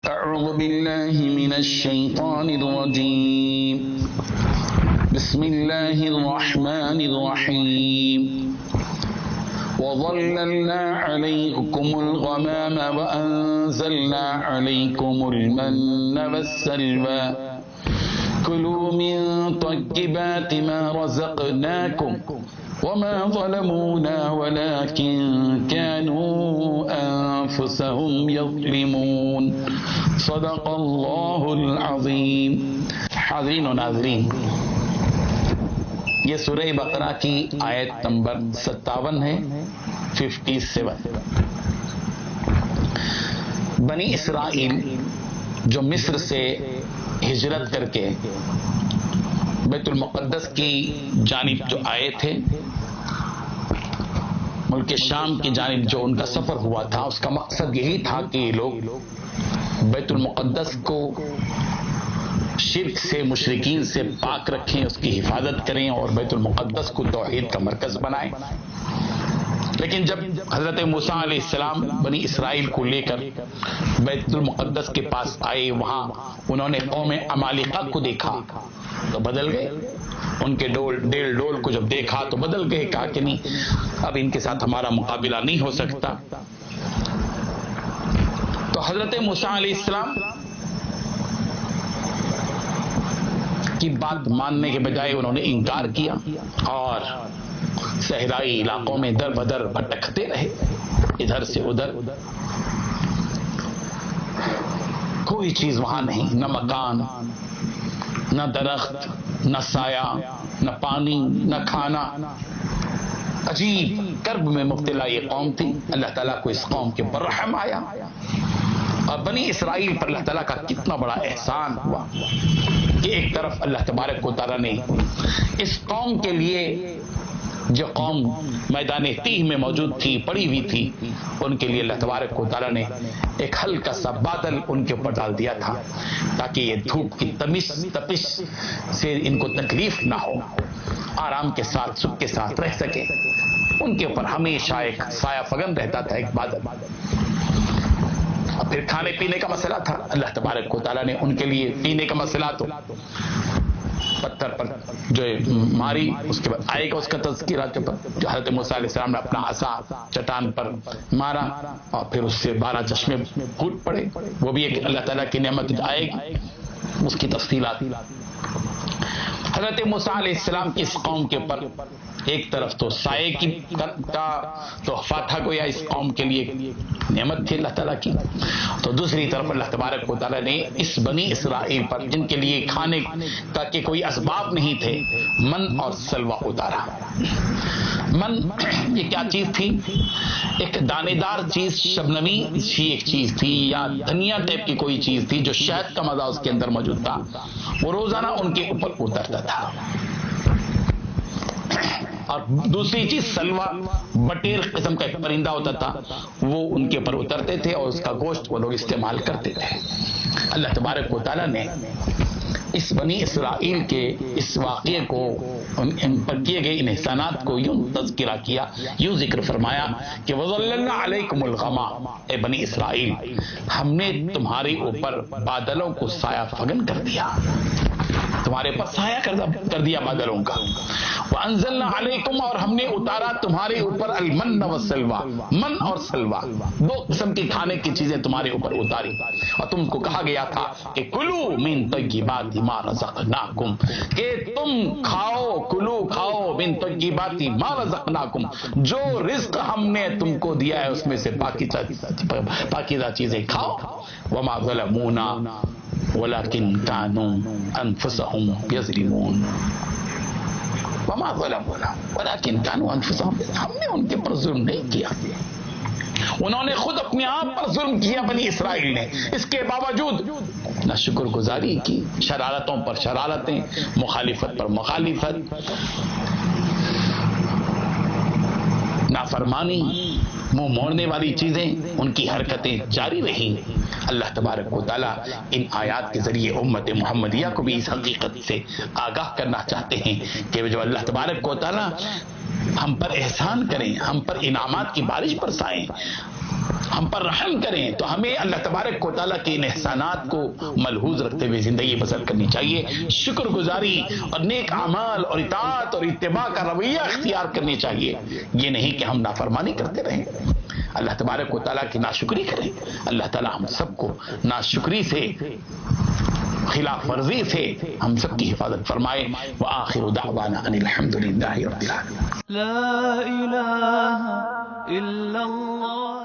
أعوذ بالله من الشيطان الرجيم بسم الله الرحمن الرحيم وظللنا عليكم الغمام وأنزلنا عليكم المن والسلوى كلوا من طيبات ما رزقناكم وما ظلمونا ولكن كانوا أنفسهم يظلمون صدق اللہ العظیم۔ حاضرین و ناظرین، یہ سورہ بقرہ کی آیت نمبر 57 ہے، 57۔ بنی اسرائیل جو مصر سے ہجرت کر کے بیت المقدس کی جانب جو آئے تھے، ملک شام کی جانب جو ان کا سفر ہوا تھا، اس کا مقصد یہی تھا کہ یہ لوگ بیت المقدس کو شرک سے، مشرکین سے پاک رکھیں، اس کی حفاظت کریں اور بیت المقدس کو توحید کا مرکز بنائیں۔ لیکن جب حضرت موسیٰ علیہ السلام بنی اسرائیل کو لے کر بیت المقدس کے پاس آئے، وہاں انہوں نے قوم عمالقہ کو دیکھا تو بدل گئے۔ ان کے ڈیل ڈول کو جب دیکھا تو بدل گئے، کہا کہ نہیں، اب ان کے ساتھ ہمارا مقابلہ نہیں ہو سکتا۔ تو حضرت موسیٰ علیہ السلام کی بات ماننے کے بجائے انہوں نے انکار کیا اور صحرائی علاقوں میں در بدر بھٹکتے رہے، ادھر سے ادھر۔ کوئی چیز وہاں نہیں، نہ مکان، نہ درخت، نہ سایہ، نہ پانی، نہ کھانا۔ عجیب کرب میں مبتلا یہ قوم تھی۔ اللہ تعالیٰ کو اس قوم کے پر رحم آیا، اور بنی اسرائیل پر اللہ تعالیٰ کا کتنا بڑا احسان ہوا کہ ایک طرف اللہ تبارک و تعالیٰ نے اس قوم کے لیے، جو قوم میدان تیہ میں موجود تھی، پڑی ہوئی تھی، ان کے لیے اللہ تبارک و تعالیٰ نے ایک ہلکا سا بادل ان کے اوپر ڈال دیا تھا تاکہ یہ دھوپ کی تپش سے ان کو تکلیف نہ ہو، آرام کے ساتھ، سکھ کے ساتھ رہ سکے۔ ان کے اوپر ہمیشہ ایک سایہ فگن رہتا تھا، ایک بادل۔ اور پھر کھانے پینے کا مسئلہ تھا، اللہ تبارک و تعالیٰ نے ان کے لیے پینے کا مسئلہ تو پتھر پر جو ماری، اس کے بعد آئے گا اس کا تذکرہ، جو حضرت موسیٰ علیہ السلام نے اپنا عصا چٹان پر مارا اور پھر اس سے 12 چشمے پھوٹ پڑے، وہ بھی ایک اللہ تعالیٰ کی نعمت آئے گی، اس کی تفصیلات۔ حضرت موسیٰ علیہ السلام کی اس قوم کے اوپر ایک طرف تو سائے کا تحفہ تھا، گویا اس قوم کے لیے نعمت تھی اللہ تعالیٰ کی، تو دوسری طرف اللہ تبارک و تعالیٰ نے اس بنی اسرائیل پر، جن کے لیے کھانے کا کے کوئی اسباب نہیں تھے، من اور سلوہ اتارا۔ من یہ کیا چیز تھی؟ ایک دانے دار چیز، شبنمی سی ایک چیز تھی، یا دھنیا ٹائپ کی کوئی چیز تھی، جو شہد کا مزہ اس کے اندر موجود تھا، وہ روزانہ ان کے اوپر اترتا تھا۔ اور دوسری چیز سلوہ، بٹیر قسم کا ایک پرندہ ہوتا تھا، وہ ان کے اوپر اترتے تھے اور اس کا گوشت وہ لوگ استعمال کرتے تھے۔ اللہ تبارک و تعالیٰ نے اس بنی اسرائیل کے اس واقعے کو، ان پر کیے گئے ان احسانات کو یوں تذکرہ کیا، یوں ذکر فرمایا کہ وَظَلَّلْنَا عَلَيْكُمُ الْغَمَامَ، اے بنی اسرائیل، ہم نے تمہارے اوپر بادلوں کو سایہ فگن کر دیا، تمہارے پر سایہ کر دیا بادلوں کا۔ وَأَنزَلْنَا عَلَيْكُمْ، اور ہم نے اتارا تمہارے اوپر المن والسلوى، من اور سلوہ، دو قسم کی کھانے کی چیزیں تمہارے اوپر اتاری، اور تم کو کہا گیا تھا کہ کلوا من طیبات ما رزقناکم، کہ تم کھاؤ، کلو کھاؤ، من طیبات ما رزقناکم، جو رزق ہم نے تم کو دیا ہے اس میں سے پاکیزہ چیزیں کھاؤ۔ وما ظلمونا ولكن كانوا انفسهم يظلمون، وما ظلمونا ولكن كانوا انفسهم، ہم نے ان کے پر ظلم نہیں کیا، انہوں نے خود اپنے آپ پر ظلم کیا بنی اسرائیل نے، اس کے باوجود نہ شکر گزاری کی، شرارتوں پر شرارتیں، مخالفت پر مخالفت، نافرمانی، منہ موڑنے والی چیزیں، ان کی حرکتیں جاری رہی۔ اللہ تبارک و تعالیٰ ان آیات کے ذریعے امت محمدیہ کو بھی اس حقیقت سے آگاہ کرنا چاہتے ہیں کہ جو اللہ تبارک و تعالیٰ ہم پر احسان کریں، ہم پر انعامات کی بارش برسائیں، ہم پر رحم کریں تو ہمیں اللہ تبارک و تعالیٰ کے ان احسانات کو ملحوظ رکھتے ہوئے زندگی بسر کرنی چاہیے، شکر گزاری اور نیک اعمال اور اطاعت اور اتباع کا رویہ اختیار کرنی چاہیے، یہ نہیں کہ ہم نافرمانی کرتے رہیں، اللہ تبارک و تعالیٰ کی ناشکری کریں۔ اللہ تعالیٰ ہم سب کو ناشکری سے، خلاف ورزی سے ہم سب کی حفاظت فرمائے۔ وآخر دعوانا ان الحمد للہ رب العالمین۔ لا الہ الا اللہ